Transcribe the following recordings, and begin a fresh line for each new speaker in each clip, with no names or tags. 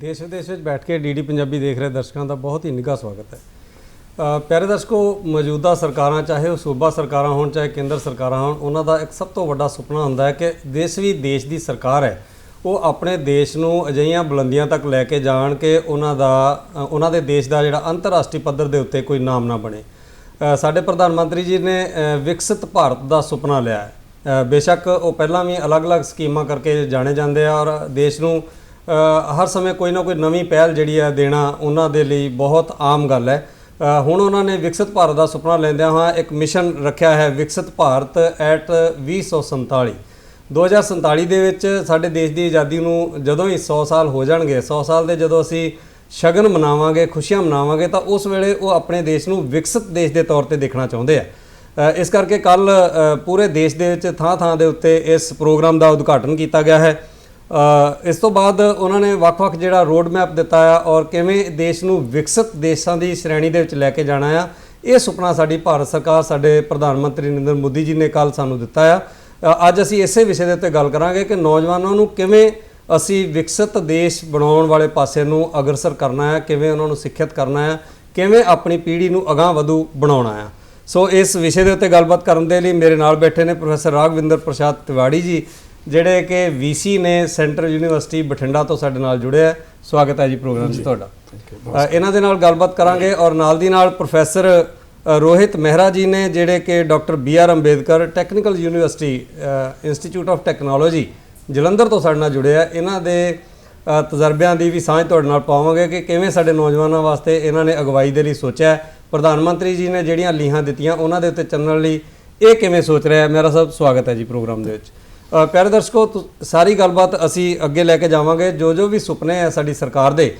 देश विदेश में बैठ के डी पंजाबी देख रहे दर्शकों का बहुत ही निघा स्वागत है। प्यारे दर्शकों, मौजूदा सरकारां चाहे वह सूबा सरकारां होण चाहे केंद्र सरकारां होण, उन्हां दा एक सब तो वड्डा सुपना हुंदा है कि जिस भी देश की सरकार है वो अपने देश नूं अजिहियां बुलंदियां तक लैके जाण के उन्हां दे देश का जिहड़ा अंतरराष्ट्रीय पद्धर दे उत्ते कोई नाम ना बने। साडे प्रधानमंत्री जी ने विकसित भारत का सुपना लिया है। बेशक वो पहलां भी अलग अलग स्कीमां करके जाने जाते हैं और देश नूं हर समय कोई ना कोई नवीं पहल जिहड़ी है देना उन्हां दे लई बहुत आम गल है। हुण उन्होंने विकसित भारत का सुपना लैंदियां होया एक मिशन रखा है विकसित भारत एट 2047। 2047 दे विच साडे देश की आज़ादी नूं जदों ही 100 साल हो जाणगे, 100 साल दे जदों असीं शगन मनावांगे, खुशियां मनावांगे, तो उस वेले वो अपने देश नूं विकसित देश के तौर पर देखना चाहुंदे आ। इस करके कल पूरे देश दे विच थां थां दे उत्ते इस प्रोग्राम का उद्घाटन किया गया है। इस तो बाद उन्होंने वक्-वक् जिहड़ा रोड मैप दिता है और किवें देश नूं विकसित देशों की श्रेणी दे विच लैके जाना है, ये सुपना साडी भारत सरकार साडे प्रधानमंत्री नरेंद्र मोदी जी ने कल सानूं दिता है। अज असीं इसे विषय दे उत्ते गल करांगे कि नौजवानों नूं किवें असीं विकसित देश बनाउण वाले पासे नूं अग्रसर करना है, किवें उन्हां नूं सिੱਖਿਅਤ करना है, किवें अपनी पीढ़ी नूं अगांह वधू बनाउणा है। सो इस विषय के उत्ते गलबात करन दे लई मेरे नाल बैठे ने प्रोफैसर राघविंदर प्रसाद तिवाड़ी जी, ਜਿਹੜੇ कि VC ने सेंट्रल यूनिवर्सिटी बठिंडा तो साडे नाल जुड़े है। स्वागत है जी प्रोग्राम से तुहाडा। इन्हां दे नाल गलबात करांगे और नाल दी नाल प्रोफैसर रोहित मेहरा जी ने जिहड़े कि doctor BR Ambedkar technical university institute of technology Jalandhar तो साडे नाल जुड़े है। इन्हां दे तजर्बियां दी भी सांझ तुहाडे नाल पावांगे कि किवें साडे नौजवानों वास्ते इन्हां ने अगवाई दे लई सोचिया है। प्रधानमंत्री जी ने जिहड़ियां लीहां दित्तियां उन्हां दे उत्ते चलण लई इह किवें सोच रहा है। मेरा सब स्वागत है जी प्रोग्राम दे विच। प्यारे दर्शकों, सारी गलबात असी अगे लैके जावांगे। जो भी सुपने है साडी सरकार दे,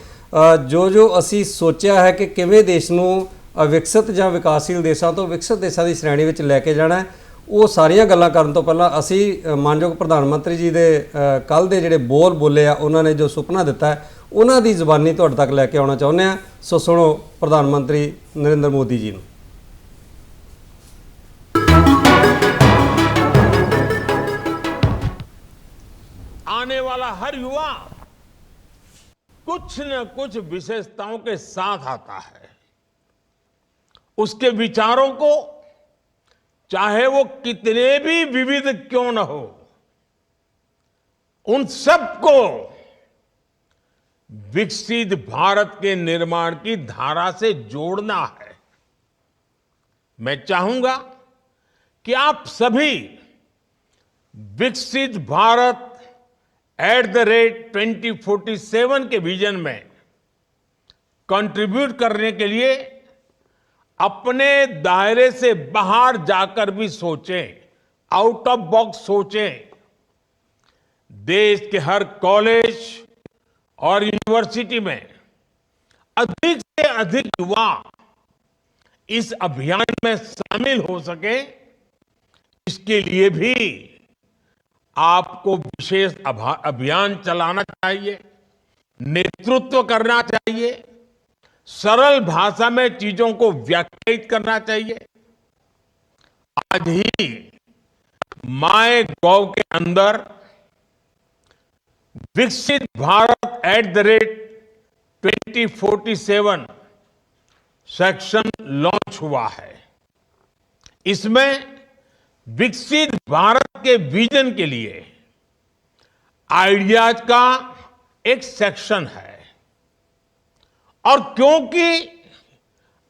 जो असी सोचा है कि किवें देश नूं विकसित जां विकासशील देशों तो विकसित देशों की श्रेणी में लैके जाना है, वो सारियां गल्लां करन तो पहलां असी मानयोग प्रधानमंत्री जी दे कल दे जिहड़े बोल बोले आ, उन्होंने जो सुपना दिता है उन्हां दी ज़बानी तुहाडे तक लैके आउणा चाहुंदे आ। सो सुणो प्रधानमंत्री नरेंद्र मोदी जी नूं।
आने वाला हर युवा कुछ न कुछ विशेषताओं के साथ आता है। उसके विचारों को चाहे वो कितने भी विविध क्यों न हो, उन सबको विकसित भारत के निर्माण की धारा से जोड़ना है। मैं चाहूंगा कि आप सभी विकसित भारत @2047 के विजन में कंट्रीब्यूट करने के लिए अपने दायरे से बाहर जाकर भी सोचें, आउट ऑफ बॉक्स सोचें। देश के हर कॉलेज और यूनिवर्सिटी में अधिक से अधिक युवा इस अभियान में शामिल हो सके, इसके लिए भी आपको विशेष अभियान चलाना चाहिए, नेतृत्व करना चाहिए, सरल भाषा में चीजों को व्याख्यायित करना चाहिए। आज ही माय गॉव के अंदर विकसित भारत @2047 सेक्शन लॉन्च हुआ है। इसमें विकसित भारत के विजन के लिए आइडियाज का एक सेक्शन है और क्योंकि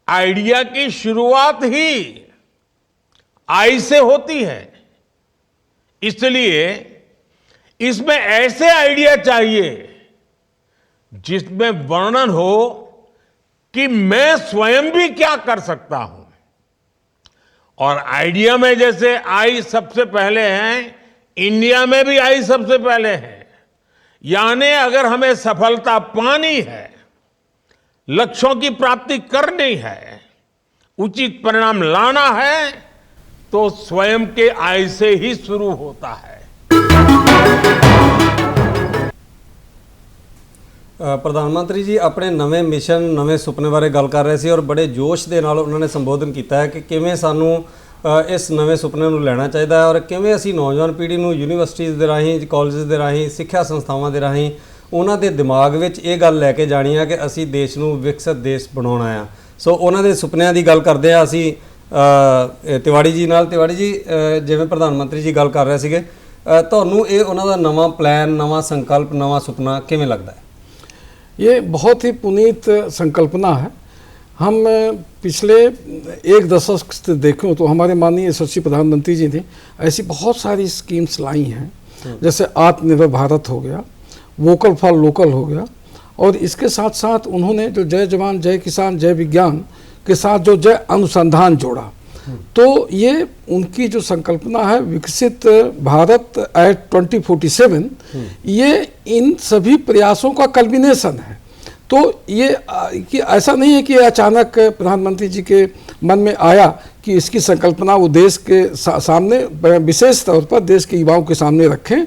आइडिया की शुरुआत ही आई से होती है, इसलिए इसमें ऐसे आइडिया चाहिए जिसमें वर्णन हो कि मैं स्वयं भी क्या कर सकता हूं। और आइडिया में जैसे आई सबसे पहले हैं, इंडिया में भी आई सबसे पहले है। यानी अगर हमें सफलता पानी है, लक्ष्यों की प्राप्ति करनी है, उचित परिणाम लाना है, तो स्वयं के आई से ही शुरू होता है।
प्रधानमंत्री जी अपने नवे मिशन नवे सुपने बारे गल कर रहे थे और बड़े जोश के नाल उन्होंने संबोधन किया है कि किवें सानू इस नवे सुपने नूं लेना चाहिए और किवें असीं नौजवान पीढ़ी नूं यूनीवर्सिटीज़ दे राहीं, कॉलेज दे राहीं, सिक्ख्या संस्थावां दे राहीं ਉਹਨਾਂ ਦੇ ਦਿਮਾਗ ਵਿੱਚ ਇਹ ਗੱਲ ਲੈ ਕੇ ਜਾਣੀ ਆ ਕਿ ਅਸੀਂ ਦੇਸ਼ ਨੂੰ ਵਿਕਸਿਤ ਦੇਸ਼ ਬਣਾਉਣਾ ਆ। ਸੋ ਉਹਨਾਂ ਦੇ ਸੁਪਨਿਆਂ ਦੀ ਗੱਲ ਕਰਦੇ ਆ ਅਸੀਂ ਤਿਵਾੜੀ ਜੀ ਨਾਲ। ਤਿਵਾੜੀ ਜੀ, ਜਿਵੇਂ ਪ੍ਰਧਾਨ ਮੰਤਰੀ ਜੀ ਗੱਲ ਕਰ ਰਹੇ ਸੀਗੇ, ਤੁਹਾਨੂੰ ਇਹ ਉਹਨਾਂ ਦਾ ਨਵਾਂ ਪਲਾਨ, ਨਵਾਂ संकल्प, नवा सुपना किवें लगता है?
ये बहुत ही पुनीत संकल्पना है। हम पिछले एक दशक से देखें तो हमारे माननीय यशस्वी प्रधानमंत्री जी ने ऐसी बहुत सारी स्कीम्स लाई हैं, जैसे आत्मनिर्भर भारत हो गया, वोकल फॉर लोकल हो गया, और इसके साथ साथ उन्होंने जो जय जवान जय किसान जय विज्ञान के साथ जो जय अनुसंधान जोड़ा। तो ये उनकी जो संकल्पना है विकसित भारत एट 2047, ये इन सभी प्रयासों का कल्बिनेशन है। तो ये कि ऐसा नहीं है कि अचानक प्रधानमंत्री जी के मन में आया कि इसकी संकल्पना वो देश के सामने, विशेष तौर पर देश के युवाओं के सामने रखें।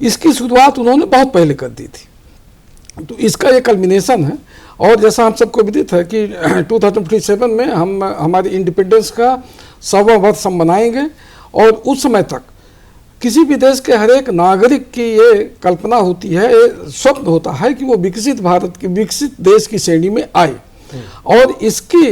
इसकी शुरुआत उन्होंने बहुत पहले कर दी थी। तो इसका ये कल्बिनेशन है। और जैसा हम सबको विदित है कि 2047 में हम हमारी इंडिपेंडेंस का 100वां वर्ष हम मनाएंगे, और उस समय तक किसी भी देश के हर एक नागरिक की ये कल्पना होती है, ये स्वप्न होता है कि वो विकसित भारत की, विकसित देश की श्रेणी में आए। और इसकी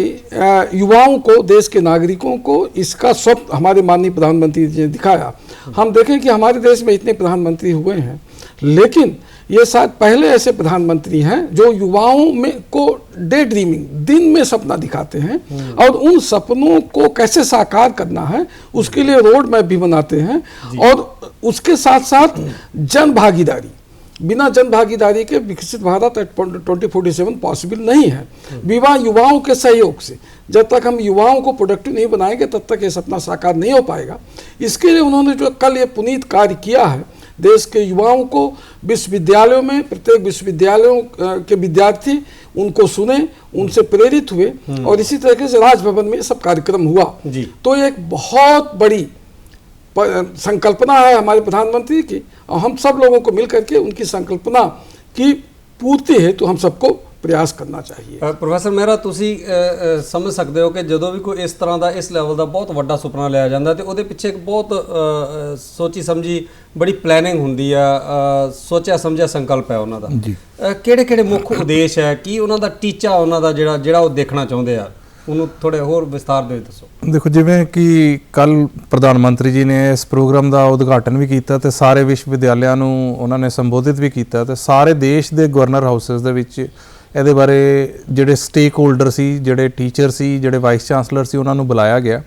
युवाओं को, देश के नागरिकों को इसका स्वप्न हमारे माननीय प्रधानमंत्री जी ने दिखाया। हम देखें कि हमारे देश में इतने प्रधानमंत्री हुए हैं, लेकिन ये शायद पहले ऐसे प्रधानमंत्री हैं जो युवाओं में को डे ड्रीमिंग, दिन में सपना दिखाते हैं, और उन सपनों को कैसे साकार करना है उसके लिए रोड मैप भी बनाते हैं। और उसके साथ साथ जन भागीदारी, बिना जन भागीदारी के विकसित भारत 2047 पॉसिबल नहीं है। विवाह युवाओं के सहयोग से, जब तक हम युवाओं को प्रोडक्टिव नहीं बनाएंगे तब तक ये सपना साकार नहीं हो पाएगा। इसके लिए उन्होंने जो कल ये पुनीत कार्य किया है, देश के युवाओं को विश्वविद्यालयों में, प्रत्येक विश्वविद्यालयों के विद्यार्थी उनको सुने, उनसे प्रेरित हुए, और इसी तरीके से राजभवन में सब कार्यक्रम हुआ। तो ये एक बहुत बड़ी संकल्पना है हमारे प्रधानमंत्री की, और हम सब लोगों को मिलकर के उनकी संकल्पना की पूर्ति हेतु हम सबको प्रयास करना चाहिए।
प्रोफेसर मेहरा, ਤੁਸੀਂ ਸਮਝ ਸਕਦੇ ਹੋ ਕਿ ਜਦੋਂ ਵੀ ਕੋਈ ਇਸ ਤਰ੍ਹਾਂ ਦਾ, ਇਸ ਲੈਵਲ ਦਾ ਬਹੁਤ ਵੱਡਾ ਸੁਪਨਾ ਲਿਆ ਜਾਂਦਾ ਤੇ ਉਹਦੇ ਪਿੱਛੇ ਇੱਕ ਬਹੁਤ ਸੋਚੀ ਸਮਝੀ ਬੜੀ ਪਲੈਨਿੰਗ ਹੁੰਦੀ ਆ, ਸੋਚਿਆ ਸਮਝਿਆ ਸੰਕਲਪ ਹੈ ਉਹਨਾਂ ਦਾ। ਕਿਹੜੇ ਕਿਹੜੇ ਮੁੱਖ ਉਦੇਸ਼ ਹੈ, ਕੀ ਉਹਨਾਂ ਦਾ ਟੀਚਾ, ਉਹਨਾਂ ਦਾ ਜਿਹੜਾ ਉਹ ਦੇਖਣਾ ਚਾਹੁੰਦੇ ਆ, ਉਹਨੂੰ ਥੋੜੇ ਹੋਰ ਵਿਸਤਾਰ ਦੇ ਵਿੱਚ ਦੱਸੋ।
ਦੇਖੋ, ਜਿਵੇਂ ਕਿ ਕੱਲ ਪ੍ਰਧਾਨ ਮੰਤਰੀ ਜੀ ਨੇ ਇਸ ਪ੍ਰੋਗਰਾਮ ਦਾ ਉਦਘਾਟਨ ਵੀ ਕੀਤਾ ਤੇ ਸਾਰੇ ਵਿਸ਼ਵ ਵਿਦਿਆਲਿਆਂ ਨੂੰ ਉਹਨਾਂ ਨੇ ਸੰਬੋਧਿਤ ਵੀ ਕੀਤਾ, ਤੇ ਸਾਰੇ ਦੇਸ਼ ਦੇ ਗਵਰਨਰ ਹਾਊਸਸ ਦੇ ਵਿੱਚ ਇਹਦੇ ਬਾਰੇ ਜਿਹੜੇ ਸਟੇਕ ਹੋਲਡਰ ਸੀ, ਜਿਹੜੇ ਟੀਚਰ ਸੀ, ਜਿਹੜੇ ਵਾਈਸ ਚਾਂਸਲਰ ਸੀ, ਉਹਨਾਂ ਨੂੰ ਬੁਲਾਇਆ ਗਿਆ।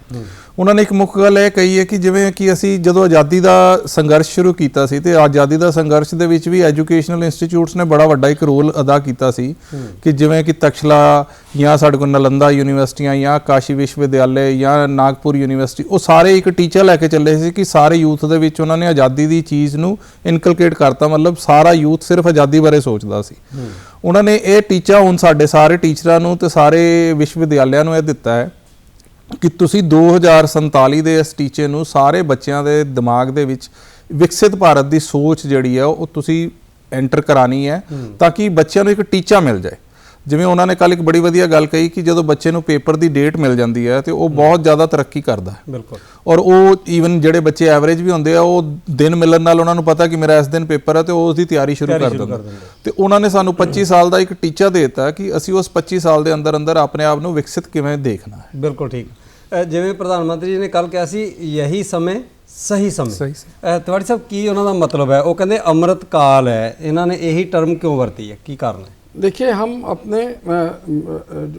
ਉਹਨਾਂ ਨੇ ਇੱਕ ਮੁੱਖ ਗੱਲ ਇਹ ਕਹੀ ਹੈ ਕਿ ਜਿਵੇਂ ਕਿ ਅਸੀਂ ਜਦੋਂ ਆਜ਼ਾਦੀ ਦਾ ਸੰਘਰਸ਼ ਸ਼ੁਰੂ ਕੀਤਾ ਸੀ, ਤੇ ਆਜ਼ਾਦੀ ਦਾ ਸੰਘਰਸ਼ ਦੇ ਵਿੱਚ ਵੀ ਐਜੂਕੇਸ਼ਨਲ ਇੰਸਟੀਚਿਊਟਸ ਨੇ ਬੜਾ ਵੱਡਾ ਇੱਕ ਰੋਲ ਅਦਾ ਕੀਤਾ ਸੀ, ਕਿ ਜਿਵੇਂ ਕਿ ਤਕਸ਼ਲਾ ਜਾਂ ਸਾਡੇ ਕੋਲ ਨਾਲੰਦਾ ਯੂਨੀਵਰਸਿਟੀਆਂ ਜਾਂ ਕਾਸ਼ੀ ਵਿਸ਼ਵ ਵਿਦਿਆਲੇ ਜਾਂ ਨਾਗਪੁਰ ਯੂਨੀਵਰਸਿਟੀ, ਉਹ ਸਾਰੇ ਇੱਕ ਟੀਚਾ ਲੈ ਕੇ ਚੱਲੇ ਸੀ ਕਿ ਸਾਰੇ ਯੂਥ ਦੇ ਵਿੱਚ ਉਹਨਾਂ ਨੇ ਆਜ਼ਾਦੀ ਦੀ ਚੀਜ਼ ਨੂੰ ਇਨਕਲਕੇਟ ਕਰਤਾ। ਮਤਲਬ ਸਾਰਾ ਯੂਥ ਸਿਰਫ ਆਜ਼ਾਦੀ ਬਾਰੇ ਸੋਚਦਾ ਸੀ। ਉਹਨਾਂ ਨੇ ਇਹ ਟੀਚਾ ਹੁਣ ਸਾਡੇ ਸਾਰੇ ਟੀਚਰਾਂ ਨੂੰ ਤੇ ਸਾਰੇ ਵਿਸ਼ਵ ਵਿਦਿਆਲਿਆਂ ਨੂੰ ਇਹ ਦਿੱਤਾ ਹੈ ਕਿ ਤੁਸੀਂ 2047 ਦੇ ਇਸ ਟੀਚੇ ਨੂੰ ਸਾਰੇ ਬੱਚਿਆਂ ਦੇ ਦਿਮਾਗ ਦੇ ਵਿੱਚ ਵਿਕਸਿਤ ਭਾਰਤ ਦੀ ਸੋਚ ਜਿਹੜੀ ਹੈ ਉਹ ਤੁਸੀਂ ਐਂਟਰ ਕਰਾਣੀ ਹੈ, ਤਾਂ ਕਿ ਬੱਚਿਆਂ ਨੂੰ ਇੱਕ ਟੀਚਾ ਮਿਲ ਜਾਏ। ਜਿਵੇਂ ਉਹਨਾਂ ਨੇ ਕੱਲ ਇੱਕ ਬੜੀ ਵਧੀਆ ਗੱਲ ਕਹੀ ਕਿ ਜਦੋਂ ਬੱਚੇ ਨੂੰ ਪੇਪਰ ਦੀ ਡੇਟ ਮਿਲ ਜਾਂਦੀ ਹੈ ਤੇ ਉਹ ਬਹੁਤ ਜ਼ਿਆਦਾ ਤਰੱਕੀ ਕਰਦਾ ਹੈ।
ਬਿਲਕੁਲ।
ਔਰ ਉਹ ਈਵਨ ਜਿਹੜੇ ਬੱਚੇ ਐਵਰੇਜ ਵੀ ਹੁੰਦੇ ਆ, ਉਹ ਦਿਨ ਮਿਲਣ ਨਾਲ ਉਹਨਾਂ ਨੂੰ ਪਤਾ ਕਿ ਮੇਰਾ ਇਸ ਦਿਨ ਪੇਪਰ ਹੈ ਤੇ ਉਹ ਉਸਦੀ ਤਿਆਰੀ ਸ਼ੁਰੂ ਕਰ ਦਿੰਦੇ। ਤੇ ਉਹਨਾਂ ਨੇ ਸਾਨੂੰ 25 ਸਾਲ ਦਾ ਇੱਕ ਟੀਚਾ ਦੇ ਦਿੱਤਾ ਕਿ ਅਸੀਂ ਉਸ 25 ਸਾਲ ਦੇ ਅੰਦਰ ਅੰਦਰ ਆਪਣੇ ਆਪ ਨੂੰ ਵਿਕਸਿਤ ਕਿਵੇਂ ਦੇਖਣਾ ਹੈ।
ਬਿਲਕੁਲ ਠੀਕ। ਜਿਵੇਂ ਪ੍ਰਧਾਨ ਮੰਤਰੀ ਜੀ ਨੇ ਕੱਲ ਕਿਹਾ ਸੀ, ਯਹੀ ਸਮੇਂ ਸਹੀ ਸਮੇਂ। ਤਿਵਾੜੀ ਸਾਹਿਬ, ਕੀ ਉਹਨਾਂ ਦਾ ਮਤਲਬ ਹੈ? ਉਹ ਕਹਿੰਦੇ ਅੰਮ੍ਰਿਤ ਕਾਲ ਹੈ, ਇਹਨਾਂ ਨੇ ਇਹੀ ਟਰਮ ਕਿਉਂ ਵਰਤੀ है, ਕੀ ਕਾਰਨ है?
देखिए, हम अपने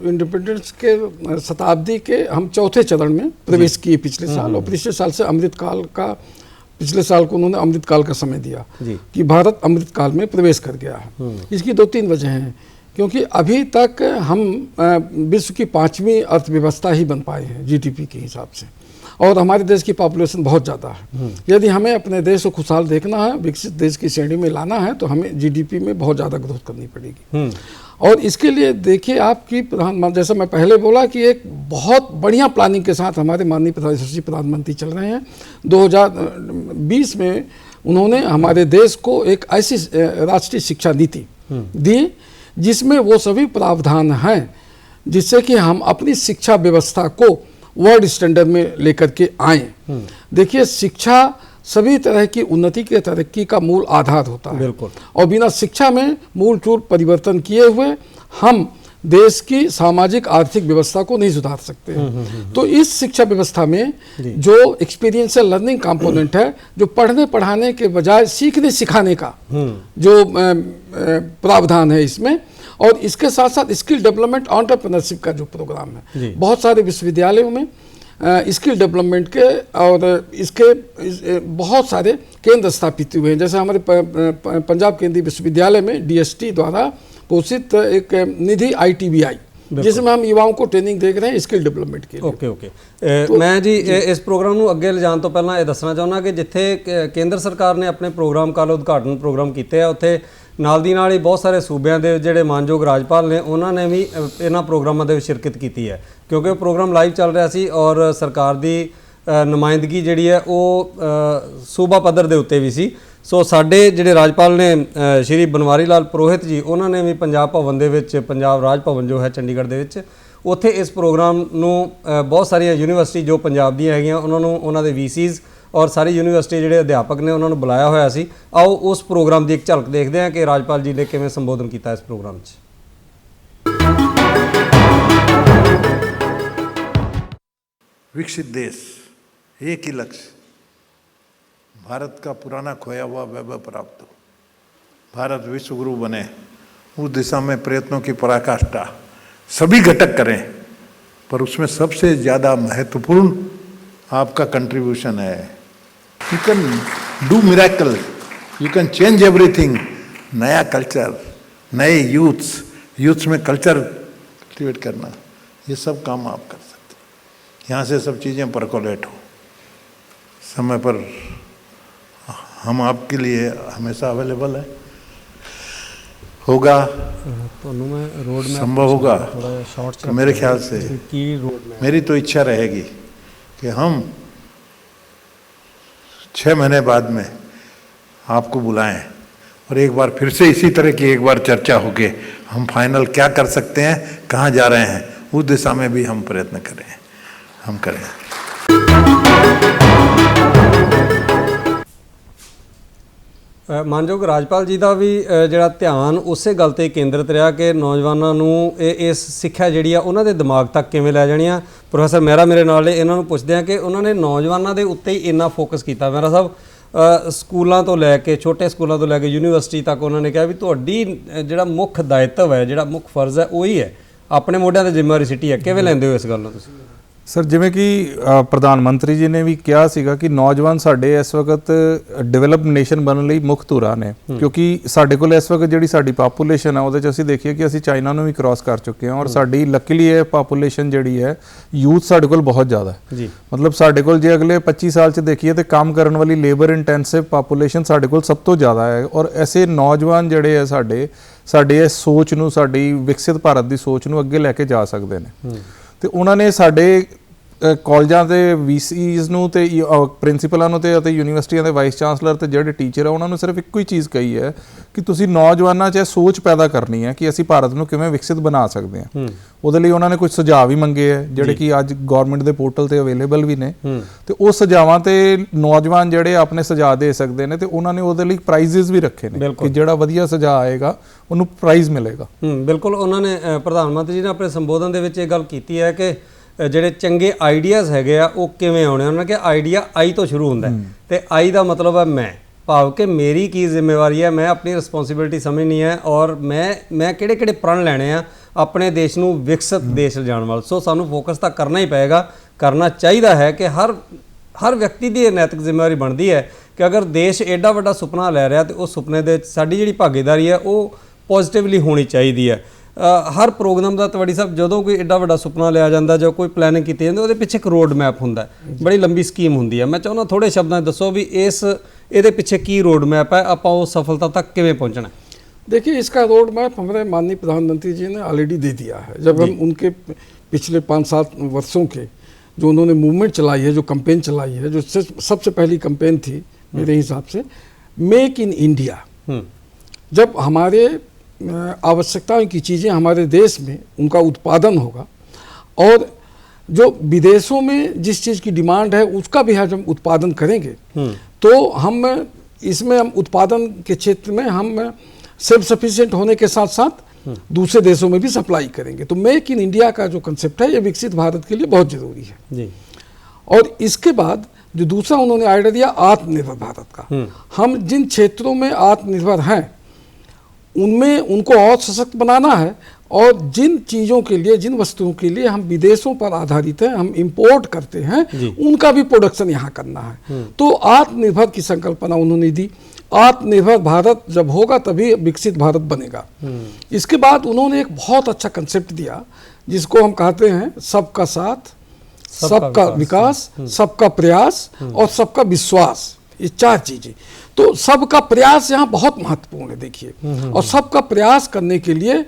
इंडिपेंडेंस के शताब्दी के हम चौथे चरण में प्रवेश किए पिछले साल, और पिछले साल से अमृत काल का, पिछले साल को उन्होंने अमृत काल का समय दिया कि भारत अमृत काल में प्रवेश कर गया है। इसकी 2-3 वजह हैं, क्योंकि अभी तक हम विश्व की 5वीं अर्थव्यवस्था ही बन पाए हैं जीडीपी के हिसाब से, और हमारे देश की पॉपुलेशन बहुत ज़्यादा है। यदि हमें अपने देश को खुशहाल देखना है, विकसित देश की श्रेणी में लाना है, तो हमें जीडीपी में बहुत ज़्यादा ग्रोथ करनी पड़ेगी। और इसके लिए देखिए आपकी प्रधानमंत्री, जैसा मैं पहले बोला कि एक बहुत बढ़िया प्लानिंग के साथ हमारे माननीय प्रधानमंत्री चल रहे हैं। 2020 में उन्होंने हमारे देश को एक ऐसी राष्ट्रीय शिक्षा नीति दी जिसमें वो सभी प्रावधान हैं जिससे कि हम अपनी शिक्षा व्यवस्था को वर्ल्ड स्टैंडर्ड में लेकर के आए। देखिए, शिक्षा सभी तरह की उन्नति के तरक्की का मूल आधार होता है।
बिल्कुल।
और बिना शिक्षा में मूल चूल परिवर्तन किए हुए हम देश की सामाजिक आर्थिक व्यवस्था को नहीं सुधार सकते हैं। तो इस शिक्षा व्यवस्था में जो एक्सपीरियंशियल लर्निंग कंपोनेंट है, जो पढ़ने पढ़ाने के बजाय सीखने सिखाने का जो प्रावधान है इसमें, और इसके साथ साथ स्किल डेवलपमेंट एंटरप्रेन्योरशिप का जो प्रोग्राम है, बहुत सारे विश्वविद्यालयों में स्किल डेवलपमेंट के और इसके बहुत सारे केंद्र स्थापित हुए हैं। जैसे हमारे पंजाब केंद्रीय विश्वविद्यालय में DST द्वारा पोषित एक निधि ITBI, जिसमें हम युवाओं को ट्रेनिंग दे रहे हैं स्किल डेवलपमेंट के लिए।
ਓਕੇ ਮੈਂ ਜੀ ਇਸ ਪ੍ਰੋਗਰਾਮ ਨੂੰ ਅੱਗੇ ਲਿਜਾਣ ਤੋਂ ਪਹਿਲਾਂ ਇਹ ਦੱਸਣਾ ਚਾਹੁੰਦਾ ਕਿ ਜਿੱਥੇ ਕੇਂਦਰ ਸਰਕਾਰ ਨੇ ਆਪਣੇ ਪ੍ਰੋਗਰਾਮ ਕਾਲ ਉਦਘਾਟਨ ਪ੍ਰੋਗਰਾਮ ਕੀਤੇ ਆ, ਉੱਥੇ ਨਾਲ ਦੀ ਨਾਲ ਹੀ ਬਹੁਤ ਸਾਰੇ ਸੂਬਿਆਂ ਦੇ ਜਿਹੜੇ ਮਾਨਯੋਗ ਰਾਜਪਾਲ ਨੇ ਉਹਨਾਂ ਨੇ ਵੀ ਇਹਨਾਂ ਪ੍ਰੋਗਰਾਮਾਂ ਦੇ ਵਿੱਚ ਸ਼ਿਰਕਤ ਕੀਤੀ ਹੈ, ਕਿਉਂਕਿ ਉਹ ਪ੍ਰੋਗਰਾਮ ਲਾਈਵ ਚੱਲ ਰਿਹਾ ਸੀ ਔਰ ਸਰਕਾਰ ਦੀ ਨੁਮਾਇੰਦਗੀ ਜਿਹੜੀ ਹੈ ਉਹ ਸੂਬਾ ਪੱਧਰ ਦੇ ਉੱਤੇ ਵੀ ਸੀ। ਸੋ ਸਾਡੇ ਜਿਹੜੇ ਰਾਜਪਾਲ ਨੇ ਸ਼੍ਰੀ ਬਨਵਾਰੀ ਲਾਲ ਪੁਰੋਹਿਤ ਜੀ, ਉਹਨਾਂ ਨੇ ਵੀ ਪੰਜਾਬ ਭਵਨ ਦੇ ਵਿੱਚ, ਪੰਜਾਬ ਰਾਜ ਭਵਨ ਜੋ ਹੈ ਚੰਡੀਗੜ੍ਹ ਦੇ ਵਿੱਚ, ਉੱਥੇ ਇਸ ਪ੍ਰੋਗਰਾਮ ਨੂੰ ਬਹੁਤ ਸਾਰੀਆਂ ਯੂਨੀਵਰਸਿਟੀ ਜੋ ਪੰਜਾਬ ਦੀਆਂ ਹੈਗੀਆਂ ਉਹਨਾਂ ਨੂੰ, ਉਹਨਾਂ ਦੇ VCs ਔਰ ਸਾਰੀ ਯੂਨੀਵਰਸਿਟੀ ਜਿਹੜੇ ਅਧਿਆਪਕ ਨੇ ਉਹਨਾਂ ਨੂੰ ਬੁਲਾਇਆ ਹੋਇਆ ਸੀ। ਆਓ ਉਸ ਪ੍ਰੋਗਰਾਮ ਦੀ ਇੱਕ ਝਲਕ ਦੇਖਦੇ ਹਾਂ ਕਿ ਰਾਜਪਾਲ ਜੀ ਨੇ ਕਿਵੇਂ ਸੰਬੋਧਨ ਕੀਤਾ ਇਸ ਪ੍ਰੋਗਰਾਮ 'ਚ।
विकसित देश, एक ही लक्ष्य, भारत का पुराना खोया हुआ वैभव प्राप्त हो, भारत विश्व गुरु बने, उस दिशा में प्रयत्नों की पराकाष्ठा सभी घटक करें, पर उसमें सबसे ज़्यादा महत्वपूर्ण आपका कंट्रीब्यूशन है। You can do miracle, you can change everything. नया कल्चर, नए यूथ्स में कल्चर कल्टिवेट करना, ये सब काम आप कर सकते हैं। यहाँ से सब चीज़ें परकोलेट हो समय पर, हम आपके लिए हमेशा अवेलेबल है। होगा संभव होगा तो मेरे ख्याल से मेरी तो इच्छा रहेगी कि हम 6 महीने बाद में आपको बुलाएं और एक बार फिर से इसी तरह की एक बार चर्चा होके हम फाइनल क्या कर सकते हैं, कहाँ जा रहे हैं, उस दिशा में भी हम प्रयत्न करें, हम करें।
ਮਾਨਯੋਗ ਰਾਜਪਾਲ ਜੀ ਦਾ ਵੀ ਜਿਹੜਾ ਧਿਆਨ ਉਸੇ ਗੱਲ ਤੇ ਕੇਂਦਰਿਤ ਰਿਹਾ ਕਿ ਨੌਜਵਾਨਾਂ ਨੂੰ ਇਸ ਸਿੱਖਿਆ ਜਿਹੜੀ ਆ ਉਹਨਾਂ ਦੇ ਦਿਮਾਗ ਤੱਕ ਕਿਵੇਂ ਲੈ ਜਾਣੀ ਆ। ਪ੍ਰੋਫੈਸਰ ਮਹਿਰਾ ਮੇਰੇ ਨਾਲ ਨੇ, ਇਹਨਾਂ ਨੂੰ ਪੁੱਛਦੇ ਆ ਕਿ ਉਹਨਾਂ ਨੇ ਨੌਜਵਾਨਾਂ ਦੇ ਉੱਤੇ ਹੀ ਇੰਨਾ ਫੋਕਸ ਕੀਤਾ। ਮਹਿਰਾ ਸਾਹਿਬ, ਸਕੂਲਾਂ ਤੋਂ ਲੈ ਕੇ, ਛੋਟੇ ਸਕੂਲਾਂ ਤੋਂ ਲੈ ਕੇ ਯੂਨੀਵਰਸਿਟੀ ਤੱਕ ਉਹਨਾਂ ਨੇ ਕਿਹਾ ਵੀ ਤੁਹਾਡੀ ਜਿਹੜਾ ਮੁੱਖ ਦਾਇਿਤਵ ਹੈ, ਜਿਹੜਾ ਮੁੱਖ ਫਰਜ਼ ਹੈ, ਉਹੀ ਹੈ, ਆਪਣੇ ਮੋਢਿਆਂ ਤੇ ਜ਼ਿੰਮੇਵਾਰੀ ਸਿੱਟੀ ਹੈ। ਕਿਵੇਂ ਲੈਂਦੇ ਹੋ ਇਸ ਗੱਲ ਨੂੰ ਤੁਸੀਂ?
ਸਰ, ਜਿਵੇਂ ਕਿ ਪ੍ਰਧਾਨ ਮੰਤਰੀ ਜੀ ਨੇ ਵੀ ਕਿਹਾ ਸੀਗਾ ਕਿ ਨੌਜਵਾਨ ਸਾਡੇ ਇਸ ਵਕਤ ਡਿਵੈਲਪਡ ਨੇਸ਼ਨ ਬਣਨ ਲਈ ਮੁੱਖ ਧੁਰਾ ਨੇ, ਕਿਉਂਕਿ ਸਾਡੇ ਕੋਲ ਇਸ ਵਕਤ ਜਿਹੜੀ ਸਾਡੀ ਪਾਪੂਲੇਸ਼ਨ ਹੈ ਉਹਦੇ 'ਚ ਅਸੀਂ ਦੇਖੀਏ ਕਿ ਅਸੀਂ ਚਾਈਨਾ ਨੂੰ ਵੀ ਕ੍ਰਾਸ ਕਰ ਚੁੱਕੇ ਹਾਂ, ਔਰ ਸਾਡੀ ਲੱਕੀਲੀ ਇਹ ਪਾਪੂਲੇਸ਼ਨ ਜਿਹੜੀ ਹੈ, ਯੂਥ ਸਾਡੇ ਕੋਲ ਬਹੁਤ ਜ਼ਿਆਦਾ ਹੈ ਜੀ। ਮਤਲਬ ਸਾਡੇ ਕੋਲ ਜੇ ਅਗਲੇ 25 ਸਾਲ 'ਚ ਦੇਖੀਏ ਤਾਂ ਕੰਮ ਕਰਨ ਵਾਲੀ ਲੇਬਰ ਇੰਟੈਂਸਿਵ ਪਾਪੂਲੇਸ਼ਨ ਸਾਡੇ ਕੋਲ ਸਭ ਤੋਂ ਜ਼ਿਆਦਾ ਹੈ, ਔਰ ਐਸੇ ਨੌਜਵਾਨ ਜਿਹੜੇ ਹੈ ਸਾਡੇ ਇਸ ਸੋਚ ਨੂੰ, ਸਾਡੀ ਵਿਕਸਿਤ ਭਾਰਤ ਦੀ ਸੋਚ ਨੂੰ ਅੱਗੇ ਲੈ ਕੇ ਜਾ ਸਕਦੇ ਨੇ। ਤੇ ਉਹਨਾਂ ਨੇ ਸਾਡੇ ਕਾਲਜਾਂ ਦੇ VCs ਨੂੰ ਤੇ ਪ੍ਰਿੰਸੀਪਲਾਂ ਨੂੰ ਤੇ ਅਤੇ ਯੂਨੀਵਰਸਿਟੀਆਂ ਦੇ ਵਾਈਸ ਚਾਂਸਲਰ ਤੇ ਜਿਹੜੇ ਟੀਚਰ ਆ ਉਹਨਾਂ ਨੂੰ ਸਿਰਫ ਇੱਕੋ ਹੀ ਚੀਜ਼ ਕਹੀ ਹੈ ਕਿ ਤੁਸੀਂ ਨੌਜਵਾਨਾਂ 'ਚ ਇਹ ਸੋਚ ਪੈਦਾ ਕਰਨੀ ਹੈ ਕਿ ਅਸੀਂ ਭਾਰਤ ਨੂੰ ਕਿਵੇਂ ਵਿਕਸਿਤ ਬਣਾ ਸਕਦੇ ਹਾਂ। ਉਹਦੇ ਲਈ ਉਹਨਾਂ ਨੇ ਕੁਝ ਸੁਝਾਅ ਵੀ ਮੰਗੇ ਹੈ ਜਿਹੜੇ ਕਿ ਅੱਜ ਗਵਰਨਮੈਂਟ ਦੇ ਪੋਰਟਲ ਤੇ ਅਵੇਲੇਬਲ ਵੀ ਨੇ, ਤੇ ਉਹ ਸੁਝਾਵਾਂ ਤੇ ਨੌਜਵਾਨ ਜਿਹੜੇ ਆਪਣੇ ਸੁਝਾਅ ਦੇ ਸਕਦੇ ਨੇ, ਤੇ ਉਹਨਾਂ ਨੇ ਉਹਦੇ ਲਈ ਪ੍ਰਾਈਜ਼ਸ ਵੀ ਰੱਖੇ ਨੇ ਕਿ ਜਿਹੜਾ ਵਧੀਆ ਸੁਝਾਅ ਆਏਗਾ ਉਹਨੂੰ ਪ੍ਰਾਈਜ਼ ਮਿਲੇਗਾ।
ਬਿਲਕੁਲ, ਉਹਨਾਂ ਨੇ ਪ੍ਰਧਾਨ ਮੰਤਰੀ ਜੀ ਨੇ ਆਪਣੇ ਸੰਬੋਧਨ ਦੇ ਵਿੱਚ ਇਹ ਗੱਲ ਕੀਤੀ ਹੈ ਕਿ ਜਿਹੜੇ ਚੰਗੇ ਆਈਡੀਆਜ਼ ਹੈਗੇ ਆ ਉਹ ਕਿਵੇਂ ਆਉਣੇ। ਉਹਨਾਂ ਨੇ ਕਿਹਾ ਆਈਡੀਆ ਆਈ ਤੋਂ ਸ਼ੁਰੂ ਹੁੰਦਾ ਤੇ ਆਈ ਦਾ ਮਤਲਬ ਹੈ ਮੈਂ, ਭਾਵ ਕਿ ਮੇਰੀ ਕੀ ਜ਼ਿੰਮੇਵਾਰੀ ਹੈ, ਮੈਂ ਆਪਣੀ ਰਿਸਪੌਂਸਿਬਿਲਿਟੀ ਸਮਝਣੀ ਹੈ ਔਰ ਮੈਂ ਕਿਹੜੇ ਪ੍ਰਣ ਲੈਣੇ ਆ ਆਪਣੇ ਦੇਸ਼ ਨੂੰ ਵਿਕਸਿਤ ਦੇਸ਼ ਲਿਜਾਣ ਵੱਲ। ਸੋ ਸਾਨੂੰ ਫੋਕਸ ਤਾਂ ਕਰਨਾ ਹੀ ਪਏਗਾ, ਕਰਨਾ ਚਾਹੀਦਾ ਹੈ ਕਿ ਹਰ ਵਿਅਕਤੀ ਦੀ ਇਹ ਨੈਤਿਕ ਜ਼ਿੰਮੇਵਾਰੀ ਬਣਦੀ ਹੈ ਕਿ ਅਗਰ ਦੇਸ਼ ਐਡਾ ਵੱਡਾ ਸੁਪਨਾ ਲੈ ਰਿਹਾ ਤੇ ਉਸ ਸੁਪਨੇ ਦੇ ਸਾਡੀ ਜਿਹੜੀ ਭਾਗੀਦਾਰੀ ਹੈ ਉਹ ਪੋਜ਼ਿਟਿਵਲੀ ਹੋਣੀ ਚਾਹੀਦੀ ਹੈ। ਹਰ ਪ੍ਰੋਗਰਾਮ ਦਾ ਤਵੜੀ ਸਾਹਿਬ ਜਦੋਂ ਕੋਈ ਐਡਾ ਵੱਡਾ ਸੁਪਨਾ ਲਿਆ ਜਾਂਦਾ ਜਾਂ ਕੋਈ ਪਲੈਨਿੰਗ ਕੀਤੀ ਜਾਂਦੀ ਉਹਦੇ ਪਿੱਛੇ ਇੱਕ ਰੋਡ ਮੈਪ ਹੁੰਦਾ, ਬੜੀ ਲੰਬੀ ਸਕੀਮ ਹੁੰਦੀ ਹੈ। ਮੈਂ ਚਾਹੁੰਦਾ ਥੋੜੇ ਸ਼ਬਦਾਂ 'ਚ ਦੱਸੋ ਵੀ ਇਹਦੇ ਪਿੱਛੇ ਕੀ रोड मैप है, आप उस सफलता तक किਵੇਂ पहुंचना?
देखिए, इसका रोड मैप हमारे माननीय प्रधानमंत्री जी ने ऑलरेडी दे दिया है। जब हम उनके पिछले 5-7 वर्षों के जो उन्होंने मूवमेंट चलाई है, जो कैंपेन चलाई है, जो सबसे पहली कैंपेन थी मेरे हिसाब से मेक इन इंडिया। जब हमारे आवश्यकताओं की चीज़ें हमारे देश में उनका उत्पादन होगा और जो विदेशों में जिस चीज़ की डिमांड है उसका भी हम उत्पादन करेंगे तो हम इसमें हम उत्पादन के क्षेत्र में हम सेल्फ सफिशिएंट होने के साथ साथ दूसरे देशों में भी सप्लाई करेंगे। तो मेक इन इंडिया का जो कंसेप्ट है ये विकसित भारत के लिए बहुत जरूरी है
जी।
और इसके बाद जो दूसरा उन्होंने आइडिया दिया आत्मनिर्भर भारत का, हम जिन क्षेत्रों में आत्मनिर्भर हैं उनमें उनको और सशक्त बनाना है और जिन चीज़ों के लिए, जिन वस्तुओं के लिए हम विदेशों पर आधारित हैं, हम इंपोर्ट करते हैं, उनका भी प्रोडक्शन यहाँ करना है। तो आत्मनिर्भर की संकल्पना उन्होंने दी। आत्मनिर्भर भारत जब होगा तभी विकसित भारत बनेगा। इसके बाद उन्होंने एक बहुत अच्छा कंसेप्ट दिया जिसको हम कहते हैं सबका साथ, सबका विकास, सबका प्रयास और सबका विश्वास। ये 4 चीजें। तो सबका प्रयास यहाँ बहुत महत्वपूर्ण है देखिए। और सबका प्रयास करने के लिए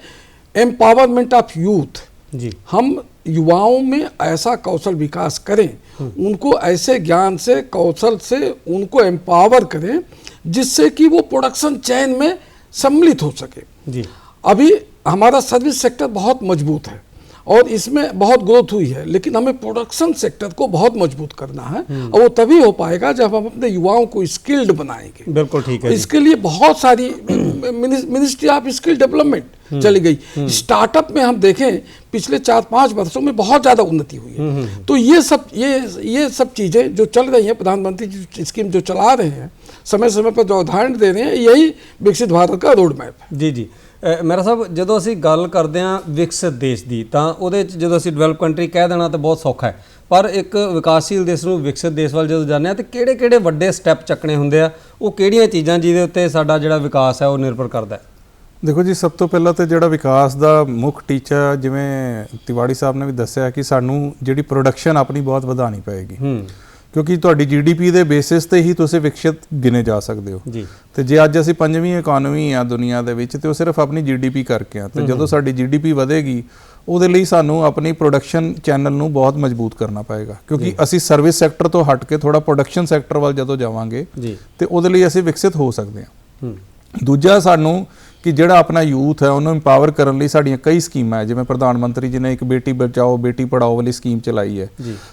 एम्पावरमेंट ऑफ यूथ,
जी,
हम युवाओं में ऐसा कौशल विकास करें, उनको ऐसे ज्ञान से, कौशल से उनको एम्पावर करें जिससे कि वो प्रोडक्शन चेन में सम्मिलित हो सके।
जी।
अभी हमारा सर्विस सेक्टर बहुत मजबूत है और इसमें बहुत ग्रोथ हुई है, लेकिन हमें प्रोडक्शन सेक्टर को बहुत मजबूत करना है और वो तभी हो पाएगा जब हम अपने युवाओं को स्किल्ड बनाएंगे।
बिल्कुल ठीक है।
इसके लिए बहुत सारी मिनिस्ट्री ऑफ स्किल डेवलपमेंट चली गई। स्टार्टअप में हम देखें पिछले 4-5 वर्षों में बहुत ज्यादा उन्नति हुई है। तो ये सब चीजें जो चल रही हैं, प्रधानमंत्री स्कीम जो चला रहे हैं, समय समय पर जो उदाहरण दे रहे हैं, यही विकसित भारत का रोड मैप है।
जी जी। ਮੇਰਾ ਸਾਹਿਬ, ਜਦੋਂ ਅਸੀਂ ਗੱਲ ਕਰਦੇ ਹਾਂ ਵਿਕਸਿਤ ਦੇਸ਼ ਦੀ ਤਾਂ ਉਹਦੇ 'ਚ ਜਦੋਂ ਅਸੀਂ ਡਿਵੈਲਪ ਕੰਟਰੀ ਕਹਿ ਦੇਣਾ ਤਾਂ ਬਹੁਤ ਸੌਖਾ ਹੈ, ਪਰ ਇੱਕ ਵਿਕਾਸਸ਼ੀਲ ਦੇਸ਼ ਨੂੰ ਵਿਕਸਿਤ ਦੇਸ਼ ਵੱਲ ਜਦੋਂ ਜਾਂਦੇ ਹਾਂ ਤਾਂ ਕਿਹੜੇ ਵੱਡੇ ਸਟੈਪ ਚੱਕਣੇ ਹੁੰਦੇ ਆ, ਉਹ ਕਿਹੜੀਆਂ ਚੀਜ਼ਾਂ ਜਿਹਦੇ ਉੱਤੇ ਸਾਡਾ ਜਿਹੜਾ ਵਿਕਾਸ ਹੈ ਉਹ ਨਿਰਭਰ ਕਰਦਾ ਹੈ?
ਦੇਖੋ ਜੀ, ਸਭ ਤੋਂ ਪਹਿਲਾਂ ਤਾਂ ਜਿਹੜਾ ਵਿਕਾਸ ਦਾ ਮੁੱਖ ਟੀਚਾ, ਜਿਵੇਂ ਤਿਵਾੜੀ ਸਾਹਿਬ ਨੇ ਵੀ ਦੱਸਿਆ ਕਿ ਸਾਨੂੰ ਜਿਹੜੀ ਪ੍ਰੋਡਕਸ਼ਨ ਆਪਣੀ ਬਹੁਤ ਵਧਾਉਣੀ ਪਏਗੀ, ਕਿਉਂਕਿ ਤੁਹਾਡੀ GDP ਦੇ ਬੇਸਿਸ ਤੇ ਹੀ ਤੁਸੀਂ ਵਿਕਸਿਤ ਗਿਣੇ ਜਾ ਸਕਦੇ ਹੋ
ਜੀ।
ਤੇ ਜੇ ਅੱਜ ਅਸੀਂ 5ਵੀਂ ਇਕਨੋਮੀ ਆ ਦੁਨੀਆ ਦੇ ਵਿੱਚ ਤੇ ਉਹ ਸਿਰਫ ਆਪਣੀ GDP ਕਰਕੇ ਆ, ਤੇ ਜਦੋਂ ਸਾਡੀ GDP ਵਧੇਗੀ ਉਹਦੇ ਲਈ ਸਾਨੂੰ ਆਪਣੀ ਪ੍ਰੋਡਕਸ਼ਨ ਚੈਨਲ ਨੂੰ ਬਹੁਤ ਮਜ਼ਬੂਤ ਕਰਨਾ ਪਏਗਾ, ਕਿਉਂਕਿ ਅਸੀਂ ਸਰਵਿਸ ਸੈਕਟਰ ਤੋਂ ਹਟ ਕੇ ਥੋੜਾ ਪ੍ਰੋਡਕਸ਼ਨ ਸੈਕਟਰ ਵੱਲ ਜਦੋਂ ਜਾਵਾਂਗੇ ਤੇ ਉਹਦੇ ਲਈ ਅਸੀਂ ਵਿਕਸਿਤ ਹੋ ਸਕਦੇ ਹਾਂ। ਦੂਜਾ, ਸਾਨੂੰ ਕਿ ਜਿਹੜਾ ਆਪਣਾ ਯੂਥ ਹੈ ਉਹਨੂੰ ਇੰਪਾਵਰ ਕਰਨ ਲਈ ਸਾਡੀਆਂ ਕਈ ਸਕੀਮਾਂ ਹੈ, ਜਿਵੇਂ ਪ੍ਰਧਾਨ ਮੰਤਰੀ ਜੀ ਨੇ ਇੱਕ ਬੇਟੀ ਬਚਾਓ ਬੇਟੀ ਪੜਾਓ ਵਾਲੀ ਸਕੀਮ ਚਲਾਈ ਹੈ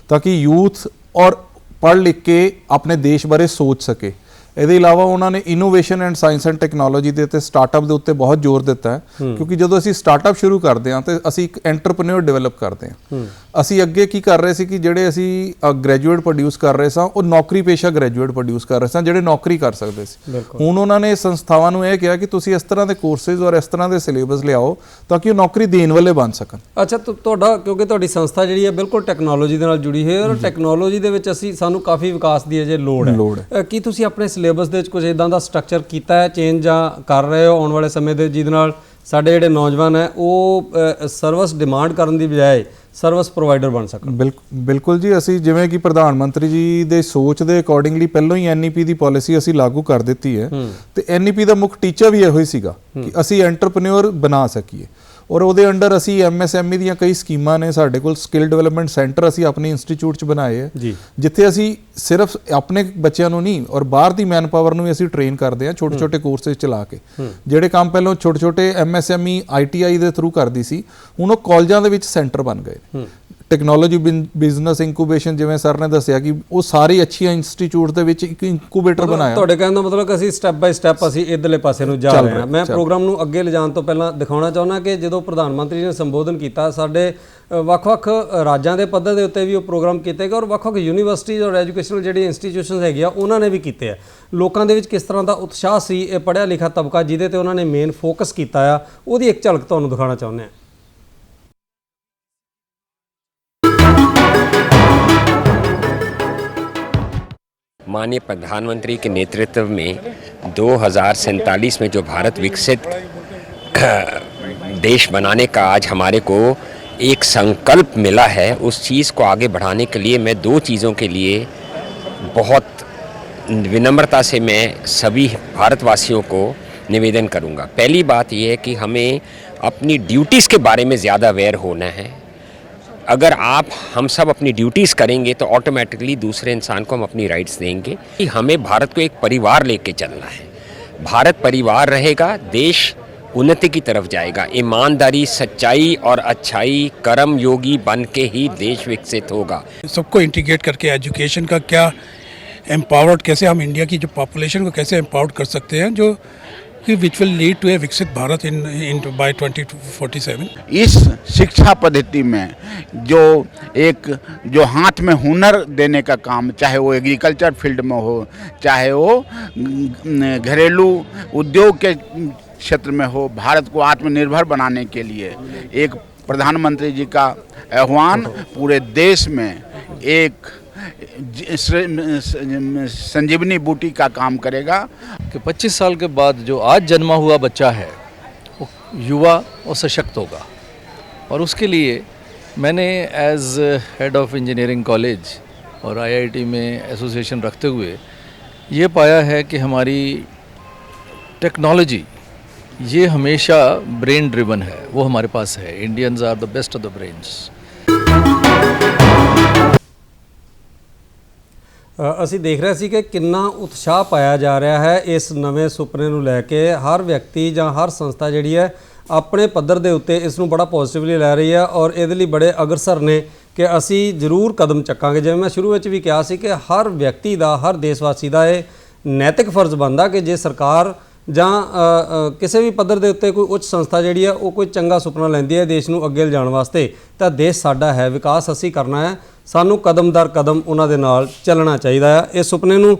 ਤਾਂ ਕਿ ਯੂਥ ਔਰ पढ़ लिख के अपने देश बारे सोच सके। ਇਹਦੇ ਇਲਾਵਾ ਉਹਨਾਂ ਨੇ innovation and science and technology ਦੇ ਉੱਤੇ, ਸਟਾਰਟਅਪ ਦੇ ਉੱਤੇ ਬਹੁਤ ਜ਼ੋਰ ਦਿੱਤਾ ਹੈ, ਕਿਉਂਕਿ ਜਦੋਂ ਅਸੀਂ ਸਟਾਰਟਅਪ ਸ਼ੁਰੂ ਕਰਦੇ ਹਾਂ ਤੇ ਅਸੀਂ ਇੱਕ ਐਂਟਰਪ੍ਰੈਨਿਓਰ ਡਿਵੈਲਪ ਕਰਦੇ ਹਾਂ। ਅਸੀਂ ਅੱਗੇ ਕੀ ਕਰ ਰਹੇ ਸੀ ਕਿ ਜਿਹੜੇ ਅਸੀਂ ਗ੍ਰੈਜੂਏਟ ਪ੍ਰੋਡਿਊਸ ਕਰ ਰਹੇ ਸਾਂ ਉਹ ਨੌਕਰੀ ਪੇਸ਼ਾ ਗ੍ਰੈਜੂਏਟ ਪ੍ਰੋਡਿਊਸ ਕਰ ਰਹੇ ਸਾਂ ਜਿਹੜੇ ਨੌਕਰੀ ਕਰ ਸਕਦੇ ਸੀ। ਹੁਣ ਉਹਨਾਂ ਨੇ ਸੰਸਥਾਵਾਂ ਨੂੰ ਇਹ ਕਿਹਾ ਕਿ ਤੁਸੀਂ ਇਸ ਤਰ੍ਹਾਂ ਦੇ ਕੋਰਸਿਸ ਔਰ ਇਸ ਤਰ੍ਹਾਂ ਦੇ ਸਿਲੇਬਸ ਲਿਆਓ ਤਾਂ ਕਿ ਉਹ ਨੌਕਰੀ ਦੇਣ ਵਾਲੇ ਬਣ ਸਕਣ।
ਅੱਛਾ, ਤੁਹਾਡਾ, ਕਿਉਂਕਿ ਤੁਹਾਡੀ ਸੰਸਥਾ ਜਿਹੜੀ ਹੈ ਬਿਲਕੁਲ ਟੈਕਨੋਲੋਜੀ ਦੇ ਨਾਲ ਜੁੜੀ ਹੋਈ ਹੈ ਔਰ ਟੈਕਨੋਲੋਜੀ ਦੇ ਵਿੱਚ ਸਾਨੂੰ ਕਾਫੀ ਵਿਕਾਸ ਦੀ ਅਜੇ ਲੋੜ ਹੈ। ਕੀ ਤੁਸੀਂ ਆਪਣੇ ਸਿਲੇਬਸ ਦੇ ਵਿੱਚ ਕੁਝ ਇਦਾਂ ਦਾ ਸਟਰਕਚਰ ਕੀਤਾ ਹੈ, ਚੇਂਜ ਜਾਂ ਕਰ ਰਹੇ ਹੋ ਆਉਣ ਵਾਲੇ ਸਮੇਂ ਦੇ, ਜਿਹਦੇ ਨਾਲ ਸਾਡੇ ਜਿਹੜੇ ਨੌਜਵਾਨ ਹੈ ਉਹ ਸਰਵਿਸ ਡਿਮਾਂਡ ਕਰਨ ਦੀ ਬਜਾਏ ਸਰਵਿਸ ਪ੍ਰੋਵਾਈਡਰ ਬਣ ਸਕਣ?
ਬਿਲਕੁਲ ਜੀ, ਅਸੀਂ ਜਿਵੇਂ ਕਿ ਪ੍ਰਧਾਨ ਮੰਤਰੀ ਜੀ ਦੇ ਸੋਚ ਦੇ ਅਕੋਰਡਿੰਗਲੀ ਪਹਿਲਾਂ ਹੀ NEP ਦੀ ਪਾਲਿਸੀ ਅਸੀਂ ਲਾਗੂ ਕਰ ਦਿੱਤੀ ਹੈ ਤੇ NEP ਦਾ ਮੁੱਖ ਟੀਚਾ ਵੀ ਇਹੋ ਹੀ ਸੀਗਾ ਕਿ ਅਸੀਂ ਐਂਟਰਪ੍ਰੈਨਿਓਰ ਬਣਾ ਸਕੀਏ ਔਰ ਉਹਦੇ ਅੰਡਰ ਅਸੀਂ MSME ਦੀਆਂ ਕਈ ਸਕੀਮਾਂ ਨੇ। ਸਾਡੇ ਕੋਲ ਸਕਿੱਲ ਡਿਵੈਲਪਮੈਂਟ ਸੈਂਟਰ ਅਸੀਂ ਆਪਣੇ ਇੰਸਟੀਚਿਊਟ 'ਚ ਬਣਾਏ ਹੈ, ਜਿੱਥੇ ਅਸੀਂ ਸਿਰਫ ਆਪਣੇ ਬੱਚਿਆਂ ਨੂੰ ਨਹੀਂ ਔਰ ਬਾਹਰ ਦੀ ਮੈਨ ਪਾਵਰ ਨੂੰ ਵੀ ਅਸੀਂ ਟ੍ਰੇਨ ਕਰਦੇ ਹਾਂ ਛੋਟੇ ਛੋਟੇ ਕੋਰਸਿਸ ਚਲਾ ਕੇ। ਜਿਹੜੇ ਕੰਮ ਪਹਿਲਾਂ ਛੋਟੇ ਛੋਟੇ MSME ITI ਦੇ ਥਰੂ ਕਰਦੀ ਸੀ, ਹੁਣ ਉਹ ਕਾਲਜਾਂ ਦੇ ਵਿੱਚ ਸੈਂਟਰ ਬਣ ਗਏ। ਟੈਕਨੋਲੋਜੀ ਬਿਜ਼ਨਸ ਇਨਕੂਬੇਸ਼ਨ, ਜਿਵੇਂ ਸਰ ਨੇ ਦੱਸਿਆ ਕਿ ਉਹ ਸਾਰੇ ਅੱਛੀਆਂ ਇੰਸਟੀਚਿਊਟ ਦੇ ਵਿੱਚ ਇੱਕ ਇਨਕੂਬੇਟਰ ਬਣਾਇਆ।
ਤੁਹਾਡੇ ਕਹਿਣ ਦਾ ਮਤਲਬ ਕਿ ਅਸੀਂ ਸਟੈਪ ਬਾਈ ਸਟੈਪ ਅਸੀਂ ਇੱਧਰਲੇ ਪਾਸੇ ਨੂੰ ਜਾ ਰਹੇ ਹਾਂ। ਮੈਂ ਪ੍ਰੋਗਰਾਮ ਨੂੰ ਅੱਗੇ ਲਿਜਾਣ ਤੋਂ ਪਹਿਲਾਂ ਦਿਖਾਉਣਾ ਚਾਹੁੰਦਾ ਕਿ ਜਦੋਂ ਪ੍ਰਧਾਨ ਮੰਤਰੀ ਨੇ ਸੰਬੋਧਨ ਕੀਤਾ, ਸਾਡੇ ਵੱਖ-ਵੱਖ ਰਾਜਾਂ ਦੇ ਪੱਧਰ ਦੇ ਉੱਤੇ ਵੀ ਉਹ ਪ੍ਰੋਗਰਾਮ ਕੀਤੇ ਗਏ ਔਰ ਵੱਖ-ਵੱਖ ਯੂਨੀਵਰਸਿਟੀਜ਼ ਔਰ ਐਜੂਕੇਸ਼ਨਲ ਜਿਹੜੀ ਇੰਸਟੀਟਿਊਸ਼ਨਸ ਹੈਗੀਆਂ ਉਹਨਾਂ ਨੇ ਵੀ ਕੀਤੇ ਆ। ਲੋਕਾਂ ਦੇ ਵਿੱਚ ਕਿਸ ਤਰ੍ਹਾਂ ਦਾ ਉਤਸ਼ਾਹ ਸੀ, ਇਹ ਪੜ੍ਹਿਆ ਲਿਖਿਆ ਤਬਕਾ ਜਿਹਦੇ ਤੇ ਉਹਨਾਂ ਨੇ ਮੇਨ ਫੋਕਸ ਕੀਤਾ ਆ, ਉਹਦੀ ਇੱਕ ਝਲਕ ਤੁਹਾਨੂੰ ਦਿਖਾਉਣਾ ਚਾਹੁੰਦੇ ਹਾਂ।
माननीय प्रधानमंत्री के नेतृत्व में 2047 में जो भारत विकसित देश बनाने का आज हमारे को एक संकल्प मिला है, उस चीज़ को आगे बढ़ाने के लिए मैं 2 चीज़ों के लिए बहुत विनम्रता से मैं सभी भारतवासियों को निवेदन करूंगा। पहली बात यह है कि हमें अपनी ड्यूटीज़ के बारे में ज़्यादा अवेयर होना है। अगर हम सब अपनी ड्यूटीज़ करेंगे तो ऑटोमेटिकली दूसरे इंसान को हम अपनी राइट्स देंगे। कि हमें भारत को एक परिवार लेके चलना है। भारत परिवार रहेगा, देश उन्नति की तरफ जाएगा। ईमानदारी, सच्चाई और अच्छाई, कर्म योगी बन के ही देश विकसित होगा।
सबको इंटीग्रेट करके एजुकेशन का क्या एम्पावर्ड, कैसे हम इंडिया की जो पॉपुलेशन को कैसे एम्पावर्ड कर सकते हैं, जो कि विच विल लीड टू ए विकसित भारत इन बाय 2047।
इस शिक्षा पद्धति में जो हाथ में हुनर देने का काम, चाहे वो एग्रीकल्चर फील्ड में हो, चाहे वो घरेलू उद्योग के क्षेत्र में हो, भारत को आत्मनिर्भर बनाने के लिए एक प्रधानमंत्री जी का आह्वान पूरे देश में एक संजीवनी बूटी का काम करेगा
कि 25 साल के बाद जो आज जन्मा हुआ बच्चा है वो युवा और सशक्त होगा। और उसके लिए मैंने as head of engineering college और आईआईटी में एसोसिएशन रखते हुए ये पाया है कि हमारी टेक्नोलॉजी ये हमेशा ब्रेन ड्रिवन है, वो हमारे पास है। Indians are the best of the brains.
ਅਸੀਂ ਦੇਖ ਰਹੇ ਸੀ ਕਿ ਕਿੰਨਾ ਉਤਸ਼ਾਹ ਪਾਇਆ ਜਾ ਰਿਹਾ ਹੈ ਇਸ ਨਵੇਂ ਸੁਪਨੇ ਨੂੰ ਲੈ ਕੇ। ਹਰ ਵਿਅਕਤੀ ਜਾਂ ਹਰ ਸੰਸਥਾ ਜਿਹੜੀ ਹੈ ਆਪਣੇ ਪੱਧਰ ਦੇ ਉੱਤੇ ਇਸ ਨੂੰ ਬੜਾ ਪੋਜ਼ਿਟਿਵਲੀ ਲੈ ਰਹੀ ਹੈ ਔਰ ਇਹਦੇ ਲਈ ਬੜੇ ਅਗਰਸਰ ਨੇ ਕਿ ਅਸੀਂ ਜ਼ਰੂਰ ਕਦਮ ਚੱਕਾਂਗੇ। ਜਿਵੇਂ ਮੈਂ ਸ਼ੁਰੂ ਵਿੱਚ ਵੀ ਕਿਹਾ ਸੀ ਕਿ ਹਰ ਵਿਅਕਤੀ ਦਾ, ਹਰ ਦੇਸ਼ ਵਾਸੀ ਦਾ ਇਹ ਨੈਤਿਕ ਫਰਜ਼ ਬਣਦਾ ਕਿ ਜੇ ਸਰਕਾਰ ਜਾਂ ਕਿਸੇ ਵੀ ਪੱਧਰ ਦੇ ਉੱਤੇ ਕੋਈ ਉੱਚ ਸੰਸਥਾ ਜਿਹੜੀ ਹੈ ਉਹ ਕੋਈ ਚੰਗਾ ਸੁਪਨਾ ਲੈਂਦੀ ਹੈ ਦੇਸ਼ ਨੂੰ ਅੱਗੇ ਲਿਜਾਣ ਵਾਸਤੇ, ਤਾਂ ਦੇਸ਼ ਸਾਡਾ ਹੈ, ਵਿਕਾਸ ਅਸੀਂ ਕਰਨਾ ਹੈ, ਸਾਨੂੰ ਕਦਮ ਦਰ ਕਦਮ ਉਹਨਾਂ ਦੇ ਨਾਲ ਚੱਲਣਾ ਚਾਹੀਦਾ ਹੈ। ਇਸ ਸੁਪਨੇ ਨੂੰ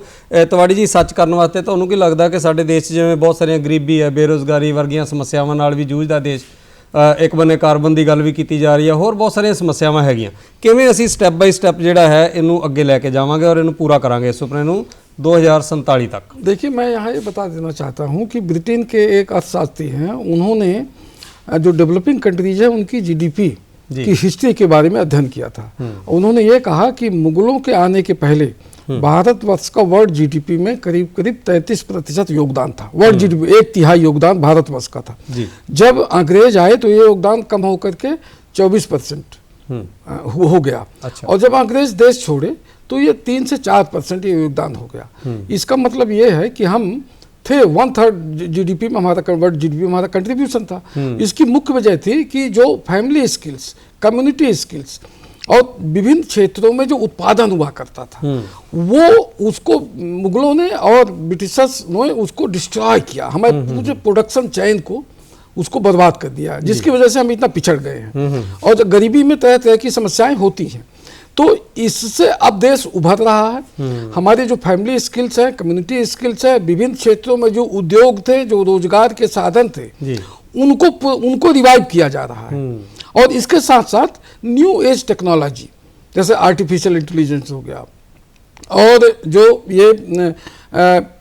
ਤਿਵਾੜੀ ਜੀ ਸੱਚ ਕਰਨ ਵਾਸਤੇ ਤੁਹਾਨੂੰ ਕੀ ਲੱਗਦਾ ਕਿ ਸਾਡੇ ਦੇਸ਼ 'ਚ ਜਿਵੇਂ ਬਹੁਤ ਸਾਰੀਆਂ ਗਰੀਬੀ ਹੈ, ਬੇਰੁਜ਼ਗਾਰੀ ਵਰਗੀਆਂ ਸਮੱਸਿਆਵਾਂ ਨਾਲ ਵੀ ਜੂਝਦਾ ਦੇਸ਼, ਇੱਕ ਬੰਨੇ ਕਾਰਬਨ ਦੀ ਗੱਲ ਵੀ ਕੀਤੀ ਜਾ ਰਹੀ ਹੈ, ਹੋਰ ਬਹੁਤ ਸਾਰੀਆਂ ਸਮੱਸਿਆਵਾਂ ਹੈਗੀਆਂ, ਕਿਵੇਂ ਅਸੀਂ ਸਟੈਪ ਬਾਈ ਸਟੈਪ ਜਿਹੜਾ ਹੈ ਇਹਨੂੰ ਅੱਗੇ ਲੈ ਕੇ ਜਾਵਾਂਗੇ ਔਰ ਇਹਨੂੰ ਪੂਰਾ ਕਰਾਂਗੇ ਇਸ ਸੁਪਨੇ ਨੂੰ 2047 तक?
देखिए, मैं यहाँ ये बता देना चाहता हूँ कि ब्रिटेन के एक अर्थशास्त्री हैं, उन्होंने जो डेवलपिंग कंट्रीज है उनकी जीडीपी की हिस्ट्री के बारे में अध्ययन किया था। उन्होंने ये कहा कि मुगलों के आने के पहले भारतवर्ष का वर्ल्ड जीडीपी में करीब करीब 33% योगदान था। वर्ल्ड जीडीपी 1/3 योगदान भारतवर्ष का था। जब अंग्रेज आए तो ये योगदान कम होकर के 24% हो गया। अच्छा। और जब अंग्रेज देश छोड़े तो ये 3 से 4% ये योगदान हो गया। इसका मतलब ये है कि हम थे 1/3 जीडीपी में, हमारा वर्ल्ड जीडीपी में हमारा कंट्रीब्यूशन था। इसकी मुख्य वजह थी कि जो फैमिली स्किल्स, कम्युनिटी स्किल्स और विभिन्न क्षेत्रों में जो उत्पादन हुआ करता था वो उसको मुगलों ने और ब्रिटिशर्स ने उसको डिस्ट्रॉय किया। हमारे पूरे प्रोडक्शन चेन को उसको बर्बाद कर दिया, जिसकी वजह से हम इतना पिछड़ गए हैं और गरीबी में तरह तरह की समस्याएं होती हैं। तो इससे अब देश उभर रहा है। हमारे जो फैमिली स्किल्स है, कम्युनिटी स्किल्स है, विभिन्न क्षेत्रों में जो उद्योग थे, जो रोजगार के साधन थे, उनको रिवाइव किया जा रहा है। और इसके साथ साथ न्यू एज टेक्नोलॉजी जैसे आर्टिफिशियल इंटेलिजेंस हो गया और जो ये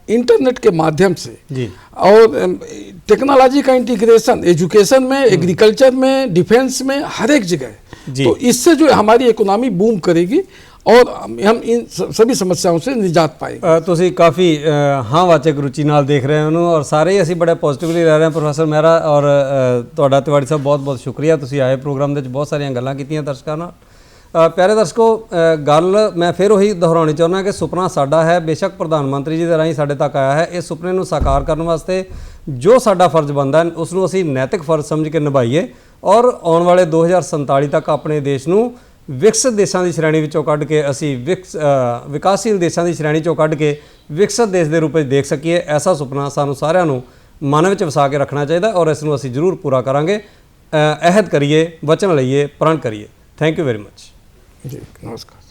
इंटरनेट के माध्यम से और टेक्नोलॉजी का इंटीग्रेशन एजुकेशन में, एग्रीकल्चर में, डिफेंस में, हर एक जगह, तो इससे जो हमारी इकोनॉमी बूम करेगी और हम इन सभी समस्याओं से निजात पाएंगे।
ਤੁਸੀਂ ਕਾਫੀ ਹਾਂ ਵਾਚਕ ਰੁਚੀ ਨਾਲ ਦੇਖ ਰਹੇ ਹੋ ਉਹਨੂੰ ਔਰ ਸਾਰੇ ਹੀ ਅਸੀਂ ਬੜੇ ਪੋਜ਼ਿਟਿਵਲੀ ਰਹਿ ਰਹੇ ਹਾਂ। ਪ੍ਰੋਫੈਸਰ ਮਹਿਰਾ ਔਰ ਤੁਹਾਡਾ ਤਿਵਾੜੀ ਸਾਹਿਬ ਬਹੁਤ ਬਹੁਤ ਸ਼ੁਕਰੀਆ, ਤੁਸੀਂ ਆਏ ਪ੍ਰੋਗਰਾਮ ਦੇ ਵਿੱਚ ਬਹੁਤ ਸਾਰੀਆਂ ਗੱਲਾਂ ਕੀਤੀਆਂ ਦਰਸ਼ਕਾਂ ਨਾਲ। ਪਿਆਰੇ ਦਰਸ਼ਕੋ, ਗੱਲ ਮੈਂ ਫਿਰ ਉਹੀ ਦੁਹਰਾਉਣੀ ਚਾਹੁੰਦਾ ਕਿ ਸੁਪਨਾ ਸਾਡਾ ਹੈ, ਬੇਸ਼ੱਕ ਪ੍ਰਧਾਨ ਮੰਤਰੀ ਜੀ ਦੇ ਰਾਹੀਂ ਸਾਡੇ ਤੱਕ ਆਇਆ ਹੈ। ਇਸ ਸੁਪਨੇ ਨੂੰ ਸਾਕਾਰ ਕਰਨ ਵਾਸਤੇ ਜੋ ਸਾਡਾ ਫਰਜ਼ ਬਣਦਾ ਉਸ ਨੂੰ ਅਸੀਂ ਨੈਤਿਕ ਫਰਜ਼ ਸਮਝ ਕੇ ਨਿਭਾਈਏ ਔਰ ਆਉਣ ਵਾਲੇ 2047 ਤੱਕ ਆਪਣੇ ਦੇਸ਼ ਨੂੰ ਵਿਕਸਿਤ ਦੇਸ਼ਾਂ ਦੀ ਸ਼੍ਰੇਣੀ ਵਿੱਚੋਂ ਕੱਢ ਕੇ ਅਸੀਂ ਵਿਕਾਸਸ਼ੀਲ ਦੇਸ਼ਾਂ ਦੀ ਸ਼੍ਰੇਣੀ 'ਚੋਂ ਕੱਢ ਕੇ ਵਿਕਸਿਤ ਦੇਸ਼ ਦੇ ਰੂਪ ਵਿੱਚ ਦੇਖ ਸਕੀਏ। ਐਸਾ ਸੁਪਨਾ ਸਾਨੂੰ ਸਾਰਿਆਂ ਨੂੰ ਮਨ ਵਿੱਚ ਵਸਾ ਕੇ ਰੱਖਣਾ ਚਾਹੀਦਾ ਔਰ ਇਸ ਨੂੰ ਅਸੀਂ ਜ਼ਰੂਰ ਪੂਰਾ ਕਰਾਂਗੇ। ਅਹਿਦ ਕਰੀਏ, ਵਚਨ ਲਈਏ, ਪ੍ਰਣ ਕਰੀਏ। ਥੈਂਕ ਯੂ ਵੈਰੀ ਮਚ ਜੀ।
नमस्कार।